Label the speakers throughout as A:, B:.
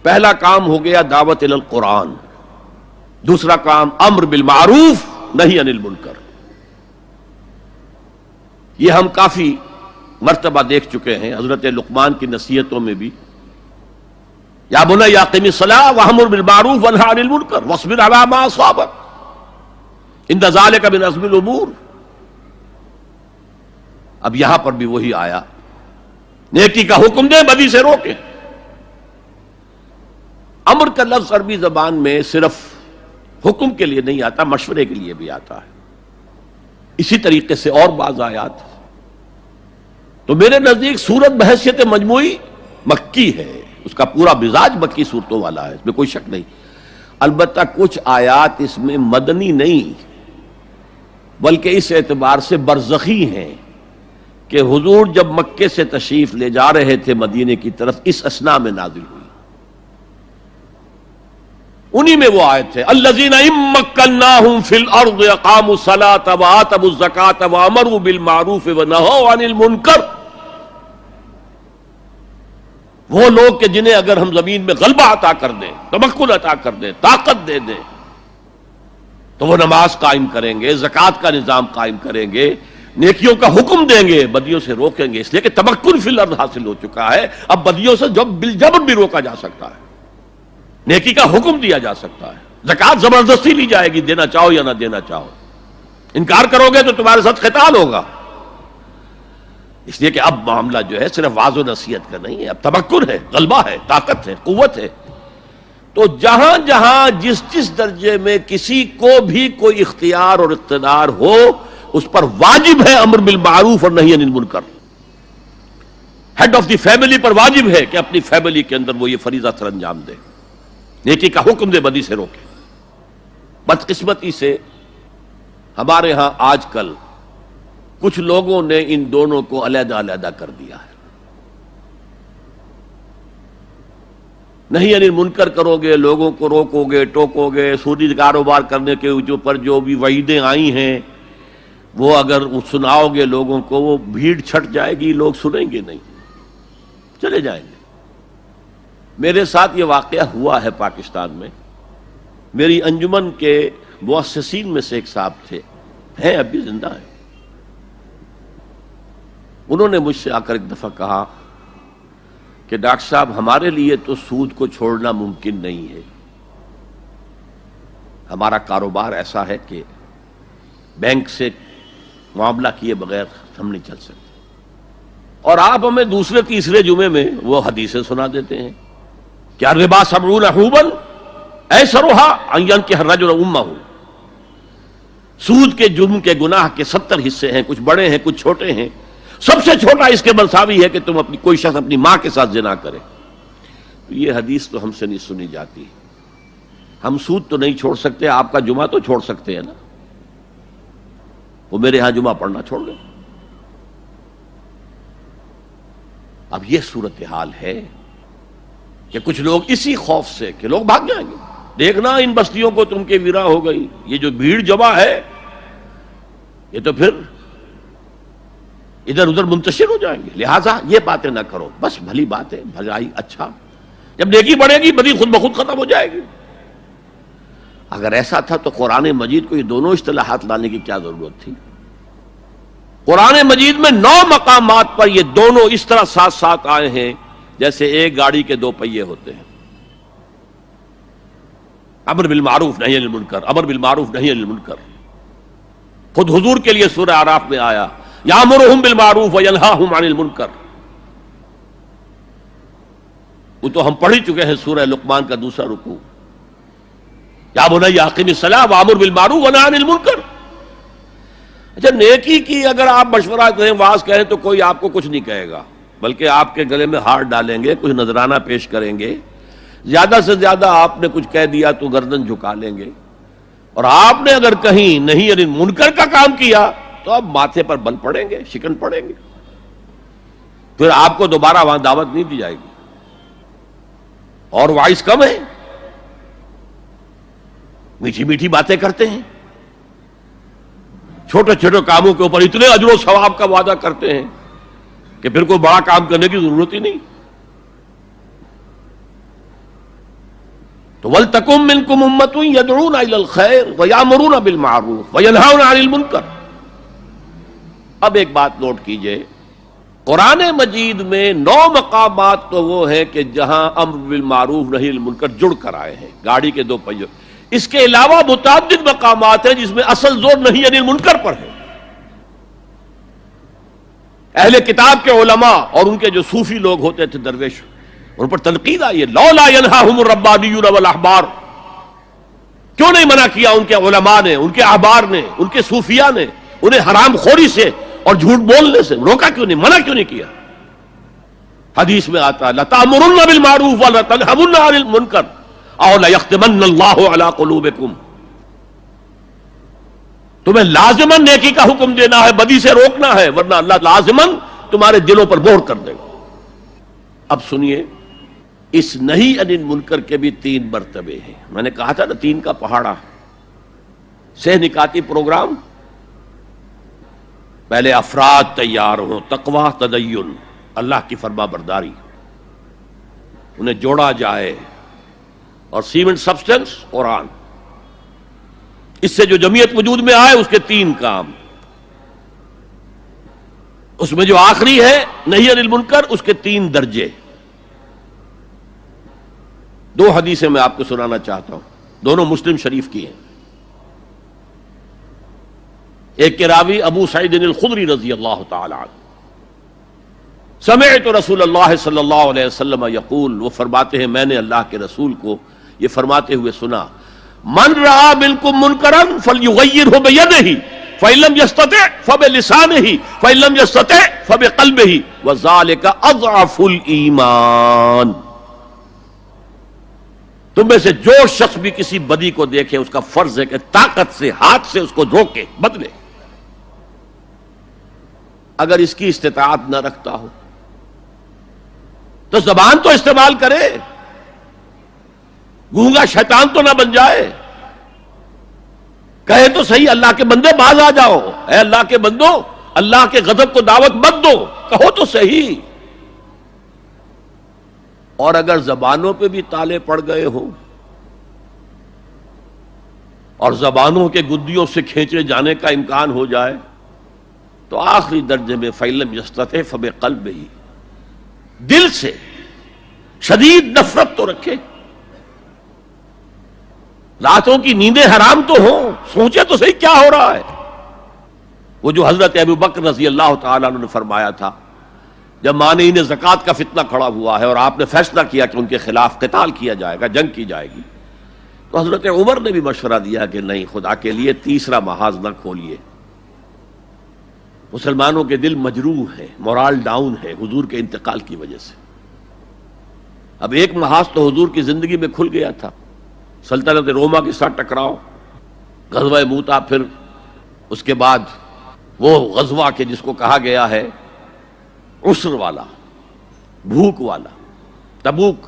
A: پہلا کام ہو گیا دعوت الی القرآن، دوسرا کام امر بالمعروف نہی عن المنکر. یہ ہم کافی مرتبہ دیکھ چکے ہیں حضرت لقمان کی نصیحتوں میں بھی. یا بنی اقم الصلاۃ وامر بالمعروف وانہی عن المنکر واصبر علی ما اصابک ان ذلک من عزم الامور. اب یہاں پر بھی وہی آیا، نیکی کا حکم دیں، بدی سے روکیں. امر کا لفظ عربی زبان میں صرف حکم کے لیے نہیں آتا، مشورے کے لیے بھی آتا ہے. اسی طریقے سے اور بعض آیات. تو میرے نزدیک سورت بحیثیت مجموعی مکی ہے، اس کا پورا مزاج مکی صورتوں والا ہے، اس میں کوئی شک نہیں. البتہ کچھ آیات اس میں مدنی نہیں بلکہ اس اعتبار سے برزخی ہیں کہ حضور جب مکے سے تشریف لے جا رہے تھے مدینے کی طرف، اس اثناء میں نازل ہوئی. انہی میں وہ آیت ہے الذین ان مکناہم فی الارض اقاموا الصلاۃ وآتوا الزکاۃ وامروا بالمعروف ونہوا عن المنکر. وہ لوگ کہ جنہیں اگر ہم زمین میں غلبہ عطا کر دیں، تمکن عطا کر دیں، طاقت دے دیں، تو وہ نماز قائم کریں گے، زکوٰۃ کا نظام قائم کریں گے، نیکیوں کا حکم دیں گے، بدیوں سے روکیں گے. اس لیے کہ تمکن فی الارض حاصل ہو چکا ہے، اب بدیوں سے جب بالجبر بھی روکا جا سکتا ہے، نیکی کا حکم دیا جا سکتا ہے. زکوٰۃ زبردستی لی جائے گی، دینا چاہو یا نہ دینا چاہو. انکار کرو گے تو تمہارے ساتھ قتال ہوگا. اس لیے کہ اب معاملہ جو ہے صرف واعظ و نصیحت کا نہیں ہے، اب تمکن ہے، غلبہ ہے، طاقت ہے، قوت ہے. تو جہاں جہاں جس جس درجے میں کسی کو بھی کوئی اختیار اور اقتدار ہو، اس پر واجب ہے امر بالمعروف اور نہی عن المنکر. ہیڈ آف دی فیملی پر واجب ہے کہ اپنی فیملی کے اندر وہ یہ فریضہ سر انجام دے، نیکی کا حکم دے، بدی سے روکے. بدقسمتی سے ہمارے ہاں آج کل کچھ لوگوں نے ان دونوں کو علیحدہ علیحدہ کر دیا ہے. نہیں یعنی منکر کرو گے، لوگوں کو روکو گے، ٹوکو گے، سودی کاروبار کرنے کے اوپر جو بھی وعیدیں آئی ہیں وہ اگر سناؤ گے لوگوں کو، وہ بھیڑ چھٹ جائے گی، لوگ سنیں گے نہیں، چلے جائیں گے. میرے ساتھ یہ واقعہ ہوا ہے پاکستان میں. میری انجمن کے مؤسسین میں سے ایک صاحب تھے، ہیں اب بھی زندہ ہیں. انہوں نے مجھ سے آ کر ایک دفعہ کہا کہ ڈاکٹر صاحب ہمارے لیے تو سود کو چھوڑنا ممکن نہیں ہے، ہمارا کاروبار ایسا ہے کہ بینک سے معاملہ کیے بغیر ہم نہیں چل سکتے. اور آپ ہمیں دوسرے تیسرے جمعے میں وہ حدیثیں سنا دیتے ہیں کہ الربا 70 حوبا ایسرها ان ينكح الرجل امه. سود کے جرم کے گناہ کے 70 حصے ہیں، کچھ بڑے ہیں کچھ چھوٹے ہیں. سب سے چھوٹا اس کے مساوی ہے کہ تم کوئی شخص اپنی ماں کے ساتھ زنا کرے. تو یہ حدیث تو ہم سے نہیں سنی جاتی. ہم سود تو نہیں چھوڑ سکتے، آپ کا جمعہ تو چھوڑ سکتے ہیں نا. وہ میرے ہاں جمعہ پڑھنا چھوڑ دیں. اب یہ صورتحال ہے کہ کچھ لوگ اسی خوف سے کہ لوگ بھاگ جائیں گے، دیکھنا ان بستیوں کو تم کے ویرا ہو گئی، یہ جو بھیڑ جمع ہے یہ تو پھر ادھر ادھر منتشر ہو جائیں گے، لہٰذا یہ باتیں نہ کرو. بس بھلی بات ہے، بھلائی اچھا، جب نیکی بڑھے گی بدی خود بخود ختم ہو جائے گی. اگر ایسا تھا تو قرآن مجید کو یہ دونوں اصطلاحات لانے کی کیا ضرورت تھی؟ قرآن مجید میں 9 مقامات پر یہ دونوں اس طرح ساتھ ساتھ آئے ہیں جیسے ایک گاڑی کے 2 پہیے ہوتے ہیں. امر بالمعروف نہی عن المنکر، امر بالمعروف نہی عن المنکر. خود حضور کے لیے سورہ اعراف میں آیا یامرہم بالمعروف وینہاہم عن المنکر. وہ تو ہم پڑھ ہی چکے ہیں سورہ لقمان کا دوسرا رکوع. یا بنی اقم الصلاۃ وامر بالمعروف ونہی عن المنکر. اچھا نیکی کی اگر آپ مشورہ دیں، واعظ کہیں تو کوئی آپ کو کچھ نہیں کہے گا، بلکہ آپ کے گلے میں ہار ڈالیں گے، کچھ نذرانہ پیش کریں گے. زیادہ سے زیادہ آپ نے کچھ کہہ دیا تو گردن جھکا لیں گے. اور آپ نے اگر کہیں نہیں یعنی منکر کا کام کیا تو اب ماتھے پر بل پڑیں گے، شکن پڑیں گے، پھر آپ کو دوبارہ وہاں دعوت نہیں دی جائے گی. اور وائس کم ہے، میٹھی میٹھی باتیں کرتے ہیں، چھوٹے چھوٹے کاموں کے اوپر اتنے اجر و ثواب کا وعدہ کرتے ہیں کہ پھر کوئی بڑا کام کرنے کی ضرورت ہی نہیں. تو وَلْتَكُن مِّنكُمْ أُمَّةٌ يَدْعُونَ إِلَى الْخَيْرِ وَيَأْمُرُونَ بِالْمَعْرُوفِ وَيَنْهَوْنَ عَنِ الْمُنكَرِ۔ اب ایک بات نوٹ کیجئے، قرآن مجید میں 9 مقامات تو وہ ہیں کہ جہاں امر بالمعروف نہی عن المنکر جڑ کر آئے ہیں، گاڑی کے 2 پہیوں۔ اس کے علاوہ متعدد مقامات ہیں جس میں اصل زور نہی عن المنکر پر ہے۔ اہل کتاب کے علماء اور ان کے جو صوفی لوگ ہوتے تھے درویش، ان پر تنقید آئی ہے، لولا ینہاہم الربانیون والاحبار، کیوں نہیں منع کیا ان کے علماء نے، ان کے احبار نے، ان کے صوفیاء نے انہیں حرام خوری سے اور جھوٹ بولنے سے روکا کیوں نہیں، منع کیوں نہیں کیا؟ حدیث میں آتا ہے لَتَأْمُرُنَّ بِالْمَعْرُوفِ وَلَتَنْهَوْنَ عَنِ الْمُنكَرِ أَوْ لَيَخْتِمَنَّ اللَّهُ عَلَىٰ قُلُوبِكُمْ۔ تمہیں لازماً نیکی کا حکم دینا ہے، بدی سے روکنا ہے، ورنہ اللہ لازماً تمہارے دلوں پر مہر کر دے گا۔ اب سنیے، اس نہی عن المنکر کے بھی 3 مرتبے ہیں۔ میں نے کہا تھا نا 3 کا پہاڑا، سہ نکاتی پروگرام۔ پہلے افراد تیار ہوں، تقوی، تدین، اللہ کی فرما برداری، انہیں جوڑا جائے، اور سیمنٹ سبسٹنس قرآن، اس سے جو جمعیت وجود میں آئے اس کے 3 کام۔ اس میں جو آخری ہے نہی عن المنکر، اس کے 3 درجے۔ 2 حدیثیں میں آپ کو سنانا چاہتا ہوں، دونوں مسلم شریف کی ہیں۔ ایک کے راوی ابو سعید الخدری رضی اللہ تعالی عنہ، سمعت رسول اللہ صلی اللہ علیہ وسلم یقول، وہ فرماتے ہیں میں نے اللہ کے رسول کو یہ فرماتے ہوئے سنا، من رأى منکم منکرا فلیغیرہ بیدہ فإن لم یستطع فبلسانہ فإن لم یستطع فبقلبہ وذلک اضعف الایمان۔ تم میں سے جو شخص بھی کسی بدی کو دیکھے اس کا فرض ہے کہ طاقت سے، ہاتھ سے اس کو روکے، بدلے۔ اگر اس کی استطاعت نہ رکھتا ہو تو زبان تو استعمال کرے، گونگا شیطان تو نہ بن جائے، کہے تو صحیح اللہ کے بندے باز آ جاؤ، اے اللہ کے بندو اللہ کے غضب کو دعوت مت دو، کہو تو صحیح۔ اور اگر زبانوں پہ بھی تالے پڑ گئے ہوں اور زبانوں کے گدیوں سے کھینچے جانے کا امکان ہو جائے تو آخری درجے میں فإن لم یستطع فبقلبہ، دل سے شدید نفرت تو رکھے۔ راتوں کی نیندیں حرام تو ہوں، سوچے تو صحیح کیا ہو رہا ہے۔ وہ جو حضرت ابو بکر رضی اللہ تعالیٰ عنہ نے فرمایا تھا جب مانعین زکوٰۃ کا فتنہ کھڑا ہوا ہے اور آپ نے فیصلہ کیا کہ ان کے خلاف قتال کیا جائے گا، جنگ کی جائے گی، تو حضرت عمر نے بھی مشورہ دیا کہ نہیں، خدا کے لیے تیسرا محاذ نہ کھولیے۔ مسلمانوں کے دل مجروح ہے، مورال ڈاؤن ہے حضور کے انتقال کی وجہ سے۔ اب ایک محاذ تو حضور کی زندگی میں کھل گیا تھا، سلطنت روما کے ساتھ ٹکراؤ، غزوہ موتا، پھر اس کے بعد وہ غزوہ کہ جس کو کہا گیا ہے عسر والا، بھوک والا، تبوک،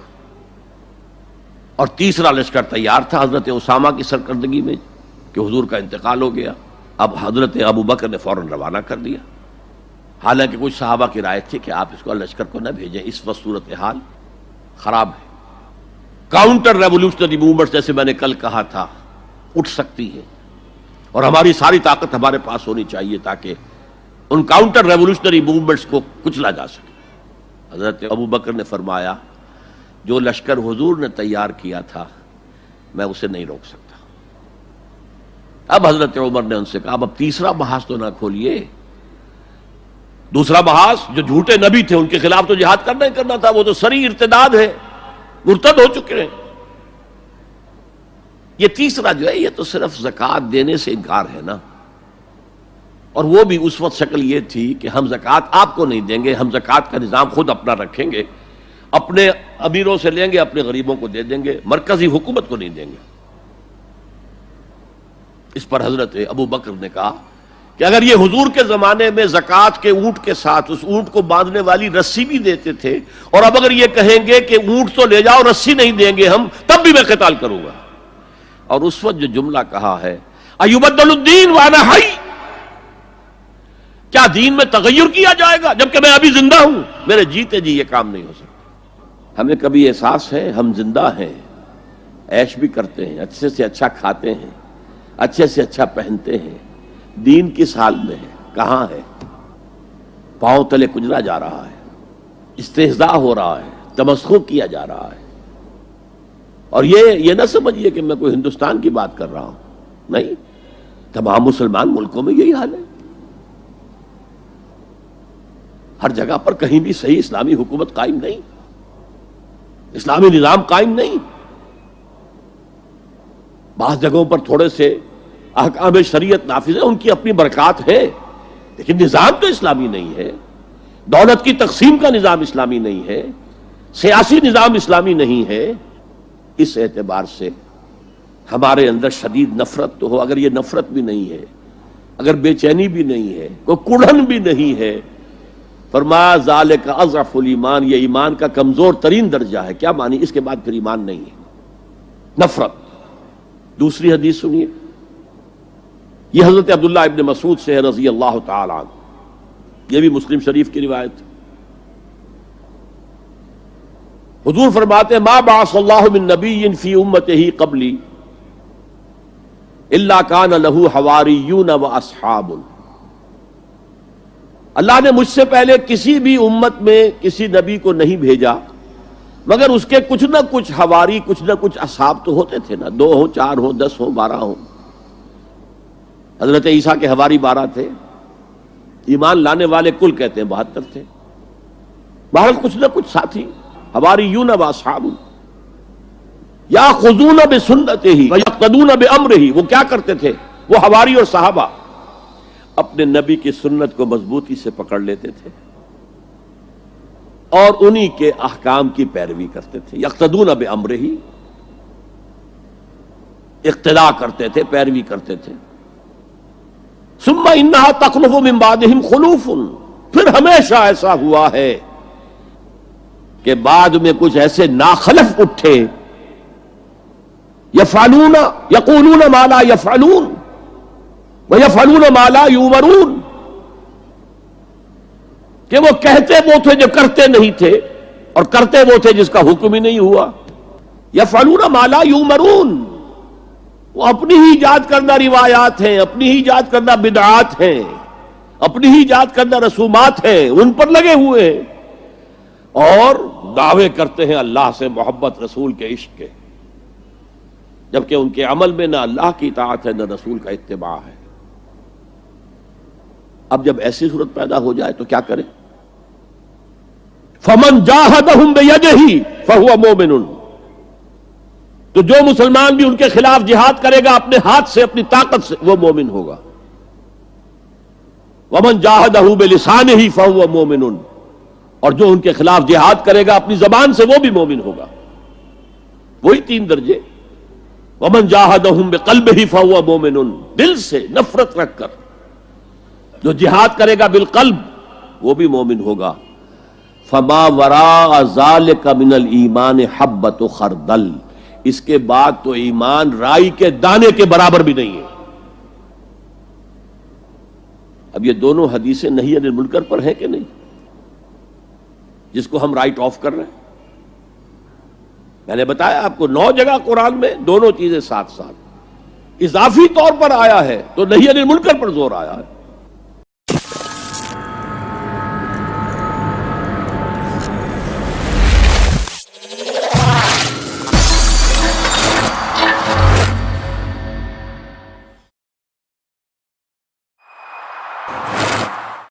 A: اور تیسرا لشکر تیار تھا حضرت اسامہ کی سرکردگی میں کہ حضور کا انتقال ہو گیا۔ اب حضرت ابو بکر نے فوراً روانہ کر دیا، حالانکہ کچھ صحابہ کی رائے تھی کہ آپ اس کو لشکر کو نہ بھیجیں، اس وقت صورتحال خراب ہے، کاؤنٹر ریولوشنری موومنٹ جیسے میں نے کل کہا تھا اٹھ سکتی ہے، اور ہماری ساری طاقت ہمارے پاس ہونی چاہیے تاکہ ان کاؤنٹر ریولوشنری موومنٹس کو کچلا جا سکے۔ حضرت ابو بکر نے فرمایا جو لشکر حضور نے تیار کیا تھا میں اسے نہیں روک سکتا۔ اب حضرت عمر نے ان سے کہا اب تیسرا محاذ تو نہ کھولیے، دوسرا محاذ جو جھوٹے نبی تھے ان کے خلاف تو جہاد کرنا ہی کرنا تھا، وہ تو سری ارتداد ہے، مرتد ہو چکے ہیں۔ یہ تیسرا جو ہے یہ تو صرف زکوٰۃ دینے سے انکار ہے نا، اور وہ بھی اس وقت شکل یہ تھی کہ ہم زکوٰۃ آپ کو نہیں دیں گے، ہم زکوٰۃ کا نظام خود اپنا رکھیں گے، اپنے امیروں سے لیں گے، اپنے غریبوں کو دے دیں گے، مرکزی حکومت کو نہیں دیں گے۔ اس پر حضرت ابو بکر نے کہا کہ اگر یہ حضور کے زمانے میں زکوٰۃ کے اونٹ کے ساتھ اس اونٹ کو باندھنے والی رسی بھی دیتے تھے، اور اب اگر یہ کہیں گے کہ اونٹ تو لے جاؤ رسی نہیں دیں گے ہم، تب بھی میں قتال کروں گا۔ اور اس وقت جو جملہ کہا ہے ایبدل الدین وانا حی، کیا دین میں تغیر کیا جائے گا جبکہ میں ابھی زندہ ہوں؟ میرے جیتے جی یہ کام نہیں ہو سکتا۔ ہمیں کبھی احساس ہے ہم زندہ ہیں، عیش بھی کرتے ہیں، اچھے سے اچھا کھاتے ہیں، اچھے سے اچھا پہنتے ہیں، دین کس حال میں ہے؟ کہاں ہے؟ پاؤں تلے کجرا جا رہا ہے، استہزاء ہو رہا ہے، تمسخر کیا جا رہا ہے۔ اور یہ نہ سمجھیے کہ میں کوئی ہندوستان کی بات کر رہا ہوں، نہیں، تمام مسلمان ملکوں میں یہی حال ہے۔ ہر جگہ پر کہیں بھی صحیح اسلامی حکومت قائم نہیں، اسلامی نظام قائم نہیں۔ بعض جگہوں پر تھوڑے سے احکام شریعت نافذ ہیں، ان کی اپنی برکات ہے، لیکن نظام تو اسلامی نہیں ہے، دولت کی تقسیم کا نظام اسلامی نہیں ہے، سیاسی نظام اسلامی نہیں ہے۔ اس اعتبار سے ہمارے اندر شدید نفرت تو ہو، اگر یہ نفرت بھی نہیں ہے، اگر بے چینی بھی نہیں ہے، کوئی کڑھن بھی نہیں ہے، فرمایا ذالک اضعف الایمان، یہ ایمان کا کمزور ترین درجہ ہے۔ کیا معنی؟ اس کے بعد پھر ایمان نہیں ہے، نفرت۔ دوسری حدیث سنیے، یہ حضرت عبداللہ ابن مسعود سے ہے رضی اللہ تعالی عنہ، یہ بھی مسلم شریف کی روایت ہے۔ حضور فرماتے ہیں ما بعث اللہ من نبی فی امتہ قبلی الا کان لہ حواریون واصحاب، اللہ نے مجھ سے پہلے کسی بھی امت میں کسی نبی کو نہیں بھیجا مگر اس کے کچھ نہ کچھ حواری، کچھ نہ کچھ اصحاب تو ہوتے تھے نا، 2 ہوں، 4 ہوں، 10 ہوں، 12 ہوں۔ حضرت عیسیٰ کے حواری 12 تھے، ایمان لانے والے کل کہتے ہیں 72 تھے، بہرحال کچھ نہ کچھ ساتھی، حواریون و اصحاب یاخذون بسنتہ ویقتدون بامرہ، وہ کیا کرتے تھے؟ وہ حواری اور صحابہ اپنے نبی کی سنت کو مضبوطی سے پکڑ لیتے تھے اور انہی کے احکام کی پیروی کرتے تھے۔ یقتدون بامرہ، اقتداء کرتے تھے، پیروی کرتے تھے۔ ثم انہا تخلف من بعدہم خلوف، پھر ہمیشہ ایسا ہوا ہے کہ بعد میں کچھ ایسے ناخلف اٹھے، یفعلون یقولون ما لا یفعلون ویفعلون ما لا یؤمرون، کہ وہ کہتے وہ تھے جو کرتے نہیں تھے، اور کرتے وہ تھے جس کا حکم ہی نہیں ہوا۔ یفعلون ما لا یؤمرون، وہ اپنی ہی ایجاد کردہ روایات ہیں، اپنی ہی ایجاد کردہ بدعات ہیں، اپنی ہی ایجاد کردہ رسومات ہیں، ان پر لگے ہوئے ہیں، اور دعوے کرتے ہیں اللہ سے محبت، رسول کے عشق کے، جبکہ ان کے عمل میں نہ اللہ کی اطاعت ہے نہ رسول کا اتباع ہے۔ اب جب ایسی صورت پیدا ہو جائے تو کیا کریں؟ فَمَنْ جَاهَدَهُمْ بِيَدِهِ فَهُوَ مُؤْمِنٌ، تو جو مسلمان بھی ان کے خلاف جہاد کرے گا اپنے ہاتھ سے، اپنی طاقت سے، وہ مومن ہوگا۔ وَمَنْ جَاهَدَهُ بِلِسَانِهِ فَهُوَ مُؤْمِنٌ، اور جو ان کے خلاف جہاد کرے گا اپنی زبان سے، وہ بھی مومن ہوگا۔ وہی 3 درجے۔ وَمَنْ جَاهَدَهُمْ بِقَلْبِهِ فَهُوَ مُؤْمِنٌ، دل سے نفرت رکھ کر جو جہاد کرے گا بالقلب وہ بھی مومن ہوگا۔ فَمَا وَرَاءَ ذَلِكَ مِنَ الْإِيمَانِ حَبَّةُ خَرْدَلٍ، اس کے بعد تو ایمان رائی کے دانے کے برابر بھی نہیں ہے۔ اب یہ دونوں حدیثیں نہی عن المنکر پر ہیں کہ نہیں، جس کو ہم رائٹ آف کر رہے ہیں؟ میں نے بتایا آپ کو 9 جگہ قرآن میں دونوں چیزیں ساتھ ساتھ، اضافی طور پر آیا ہے تو نہی عن المنکر پر زور آیا ہے۔